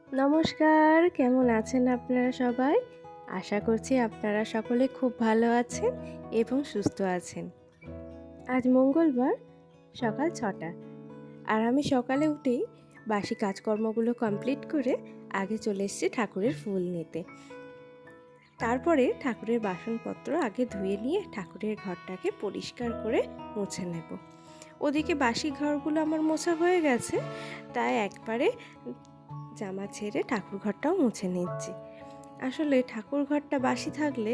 নমস্কার, কেমন আছেন আপনারা সবাই? আশা করছি আপনারা সকলে খুব ভালো আছেন এবং সুস্থ আছেন। আজ মঙ্গলবার সকাল ৬টা আর আমি সকালে উঠেই বাসি কাজকর্মগুলো কমপ্লিট করে আগে চলে এসেছি ঠাকুরের ফুল নিতে। তারপরে ঠাকুরের বাসনপত্র আগে ধুয়ে নিয়ে ঠাকুরের ঘরটাকে পরিষ্কার করে মুছে নেব। ওদিকে বাসি ঘরগুলো আমার মোছা হয়ে গেছে, তাই একবারে জামা ছেড়ে ঠাকুর ঘরটাও মুছে নিচ্ছি। আসলে ঠাকুর ঘরটা বাসি থাকলে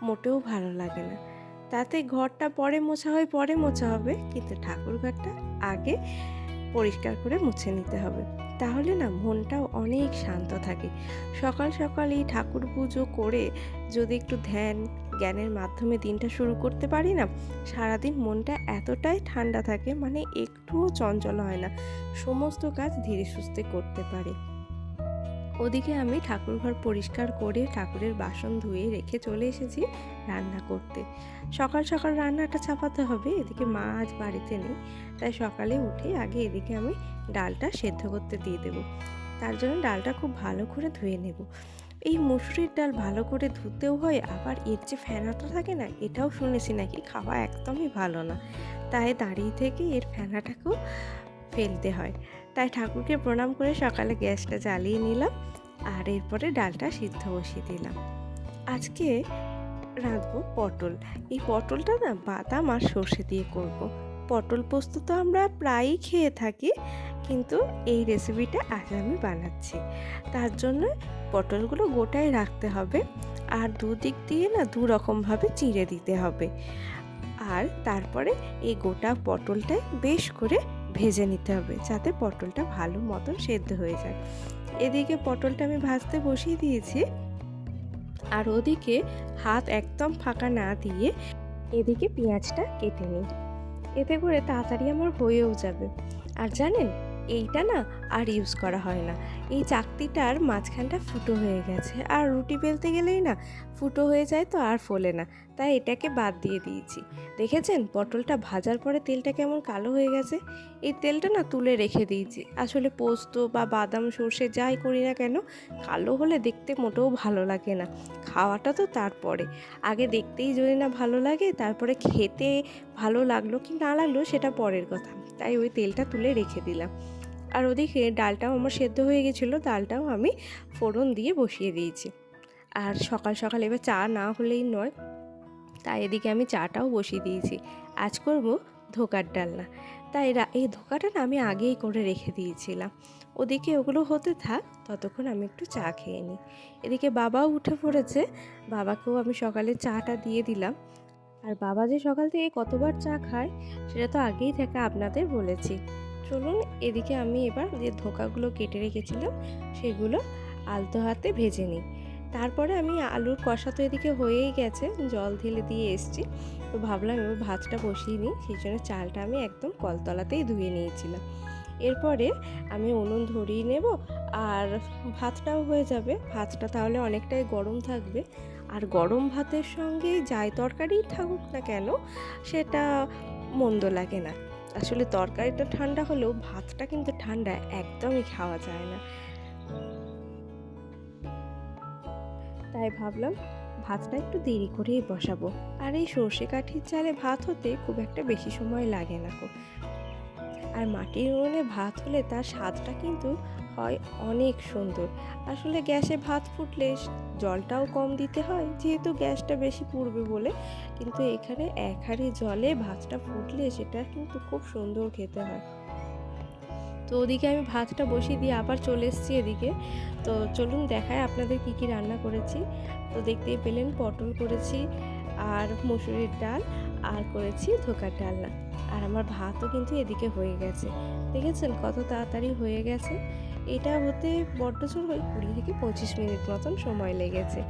মোটেও ভালো লাগে না। তাতে ঘরটা পরে মোছা হয়, পরে মোছা হবে, কিন্তু ঠাকুর ঘরটা আগে পরিষ্কার করে মুছে নিতে হবে। তাহলে না মনটাও অনেক শান্ত থাকে। সকাল সকাল এই ঠাকুর পুজো করে যদি একটু ধ্যান জ্ঞানের মাধ্যমে দিনটা শুরু করতে পারি না, সারাদিন মনটা এতটাই ঠান্ডা থাকে, মানে একটুও চঞ্চল হয় না, সমস্ত কাজ ধীরে সুস্থে করতে পারি। ওদিকে আমি ঠাকুরঘর পরিষ্কার করে ঠাকুরের বাসন ধুয়ে রেখে চলে এসেছি রান্না করতে। সকাল সকাল রান্নাটা চাপাতে হবে, এদিকে মা আজ বাড়িতে নেই, তাই সকালে উঠে আগে এদিকে আমি ডালটা সেদ্ধ করতে দিয়ে দেব। তার জন্য ডালটা খুব ভালো করে ধুয়ে নেব। এই মুসুরির ডাল ভালো করে ধুতেও হয়, আবার এর যে ফেনাটা থাকে না, এটাও শুনেছি নাকি খাওয়া একদমই ভালো না, তাই দাঁড়িয়ে থেকে এর ফেনাটাকেও ফেলতে হয়। তাই ঠাকুরকে প্রণাম করে সকালে গ্যাসটা জ্বালিয়ে নিলাম আর এরপরে ডালটা সিদ্ধ বসিয়ে দিলাম। আজকে রাঁধবো পটল। এই পটলটা না বাদাম আর সর্ষে দিয়ে করব। পটল পোস্ত তো আমরা প্রায়ই খেয়ে থাকি, কিন্তু এই রেসিপিটা আজ আমি বানাচ্ছি। তার জন্য পটলগুলো গোটায় রাখতে হবে আর দুদিক দিয়ে না দু রকমভাবে চিড়ে দিতে হবে। আর তারপরে এই গোটা পটলটায় বেশ করে ভেজে নিতে হবে, যাতে পটলটা ভালো মতন সেদ্ধ হয়ে যায়। এদিকে পটলটা আমি ভাজতে বসিয়ে দিয়েছি, আর ওদিকে হাত একদম ফাঁকা না দিয়ে এদিকে পেঁয়াজটা কেটে নিই। এতে করে তাড়াতাড়ি আমার হয়েও যাবে। আর জানেন, এইটা না আর ইউজ করা হয় না। এই চাকতিটার মাঝখানটা ফুটো হয়ে গেছে, আর রুটি বেলতে গেলেই না ফুটো হয়ে যায়, তো আর ফোলে না, তাই এটাকে বাদ দিয়ে দিয়েছি। দেখেছেন পটলটা ভাজার পরে তেলটা কেমন কালো হয়ে গেছে? এই তেলটা না তুলে রেখে দিয়েছি। আসলে পোস্ত বা বাদাম সর্ষে যাই করি না কেন, কালো হলে দেখতে মোটেও ভালো লাগে না। খাওয়াটা তো তারপরে, আগে দেখতেই যদি না ভালো লাগে, তারপরে খেতে ভালো লাগলো কি না লাগলো সেটা পরের কথা, তাই ওই তেলটা তুলে রেখে দিলাম। আর ওদিকে ডালটাও আমার সেদ্ধ হয়ে গেছিলো, ডালটাও আমি ফোড়ন দিয়ে বসিয়ে দিয়েছি। আর সকাল সকাল এবার চা না হলেই নয়, তাই এদিকে আমি চাটাও বসিয়ে দিয়েছি। আজ করব ধোকার ডালনা, তাই এই ধোকাটা না আমি আগেই করে রেখে দিয়েছিলাম। ওদিকে ওগুলো হতে থাক, ততক্ষণ আমি একটু চা খেয়ে নিই। এদিকে বাবাও উঠে পড়েছে, বাবাকেও আমি সকালে চাটা দিয়ে দিলাম। আর বাবা যে সকাল থেকে কতবার চা খায় সেটা তো আগেই থেকে আপনাদের বলেছি। চলুন এদিকে আমি এবার যে ধোকাগুলো কেটে রেখেছিলাম সেগুলো আলতো হাতে ভেজে নিই। তারপরে আমি আলুর কষা তো এদিকে হয়েই গেছে, জল ঢেলে দিয়ে এসছি, তো ভাবলাম এবার ভাতটা বসিয়ে নিই, সেই জন্য চালটা আমি একদম কলতলাতেই ধুয়ে নিয়েছিলাম। এরপরে আমি উনুন ধরিয়ে নেব, আর ভাতটাও হয়ে যাবে। ভাতটা তাহলে অনেকটাই গরম থাকবে, আর গরম ভাতের সঙ্গে যাই তরকারি থাকুক না কেন সেটা মন্দ লাগে না। আসলে তরকারিটা ঠান্ডা হলেও ভাতটা কিন্তু ঠান্ডা একদমই খাওয়া যায় না, তাই ভাবলাম ভাতটা একটু দেরি করেই বসাবো। আর এই সর্ষে কাঠির চালে ভাত হতে খুব একটা বেশি সময় লাগে না গো। আর মাটির উনুনে ভাত হলে তার স্বাদটা কিন্তু হয় অনেক সুন্দর। আসলে গ্যাসে ভাত ফুটলে জলটাও কম দিতে হয়, যেহেতু গ্যাসটা বেশি পুড়বে বলে, কিন্তু এখানে এক হাঁড়ি জলে ভাতটা ফুটলে সেটা কিন্তু খুব সুন্দর খেতে হয়। তো ওদিকে আমি ভাতটা বসিয়ে দিয়ে আবার চলে এসেছি এদিকে। তো চলুন দেখায় আপনাদের কি কি রান্না করেছি। তো দেখতেই পেলেন পটল করেছি, আর মুসুরির ডাল, আর করেছি ধোকার ডালনা। আর আমার ভাতও কিন্তু এদিকে হয়ে গেছে। দেখেছেন কত তাড়াতাড়ি হয়ে গেছে? এটা হতে বড্ড জোর 20 থেকে 25 মিনিট মতন সময় লেগেছে।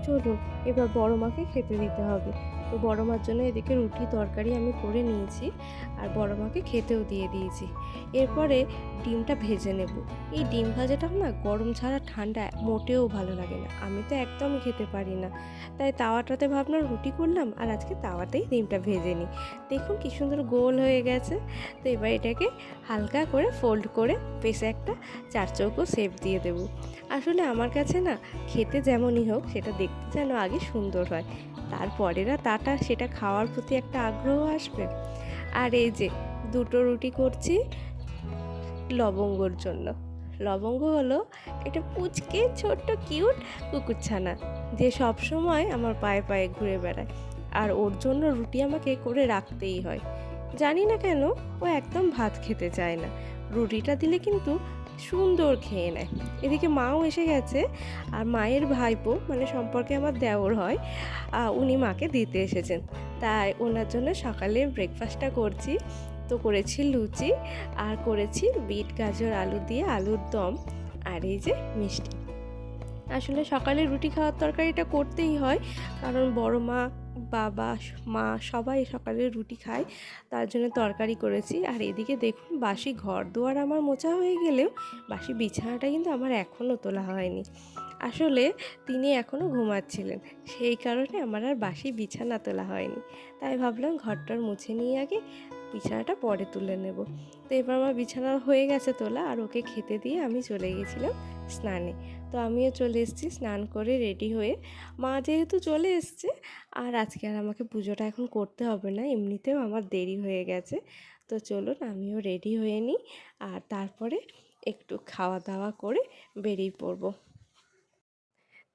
চলুন এবার বড় মাকে খেতে দিতে হবে। তো বড় মার জন্য এদিকে রুটি তরকারি আমি করে নিয়েছি আর বড় মাকে খেতেও দিয়ে দিয়েছি। এরপরে ডিমটা ভেজে নেব। এই ডিম ভাজাটা না গরম ছাড়া ঠান্ডা মোটেও ভালো লাগে না, আমি তো একদমই খেতে পারি না। তাই তাওয়াটাতে ভাবলাম রুটি করলাম আর আজকে তাওয়াতেই ডিমটা ভেজে নিই। দেখুন কি সুন্দর গোল হয়ে গেছে। তো এবার এটাকে হালকা করে ফোল্ড করে বেশ একটা চারচৌকো শেপ দিয়ে দেব। আসলে আমার কাছে না খেতে যেমনই হোক সেটা দেখতে যেন আগে সুন্দর হয়, তারপরে না তাটা সেটা খাওয়ার প্রতি একটা আগ্রহ আসবে। আর এই যে দুটো রুটি করছি লবঙ্গর জন্য। লবঙ্গ হলো একটা পুচকে ছোট্ট কিউট কুকুরছানা, যে সব সময় আমার পায়ে পায়ে ঘুরে বেড়ায়। আর ওর জন্য রুটি আমাকে করে রাখতেই হয়। জানি না কেন ও একদম ভাত খেতে চায় না, রুটিটা দিলে কিন্তু সুন্দর খেয়ে নেয়। এদিকে মাও এসে গেছে, আর মায়ের ভাইপো মানে সম্পর্কে আমার দেওর হয়, উনি মাকে দিতে এসেছেন। তাই ওনার জন্য সকালে ব্রেকফাস্টটা করছি। তো করেছি লুচি আর করেছি বিট গাজর আলু দিয়ে আলুর দম আর এই যে মিষ্টি। আসলে সকালে রুটি খাওয়ার তরকারিটা করতেই হয়, কারণ বড় মা বাবা মা সবাই সকালে রুটি খায়, তার জন্য তরকারি করেছি। আর এদিকে দেখুন বাসি ঘর দুয়ার আমার মোছা হয়ে গেলেও বাসি বিছানাটা কিন্তু আমার এখনও তোলা হয়নি। আসলে তিনি এখনও ঘুমাচ্ছিলেন, সেই কারণে আমার আর বাসি বিছানা তোলা হয়নি। তাই ভাবলাম ঘরটার মুছে নিয়ে আগে বিছানাটা পরে তুলে নেব। তো এবার আমার বিছানা হয়ে গেছে তোলা, আর ওকে খেতে দিয়ে আমি চলে গেছিলাম স্নানে। তো আমিও চলে এসেছি স্নান করে রেডি হয়ে। মা যেহেতু চলে এসছে, আর আজকে আর আমাকে পুজোটা এখন করতে হবে না, এমনিতেও আমার দেরি হয়ে গেছে। তো চলুন আমিও রেডি হয়ে নিই, আর তারপরে একটু খাওয়া দাওয়া করে বেরিয়ে পড়ব।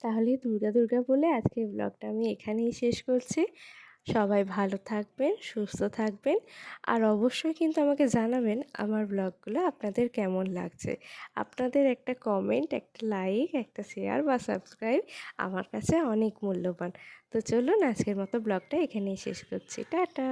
তাহলে দুর্গা দুর্গা বলে আজকের ব্লগটা আমি এখানেই শেষ করছি। সবাই ভালো থাকবেন, সুস্থ থাকবেন, আর অবশ্যই কিন্তু আমাকে জানাবেন আমার ব্লগগুলো আপনাদের কেমন লাগছে। আপনাদের একটা কমেন্ট, একটা লাইক, একটা শেয়ার বা সাবস্ক্রাইব আমার কাছে অনেক মূল্যবান। তো চলুন আজকের মতো ব্লগটা এখানেই শেষ করছি। টাটা।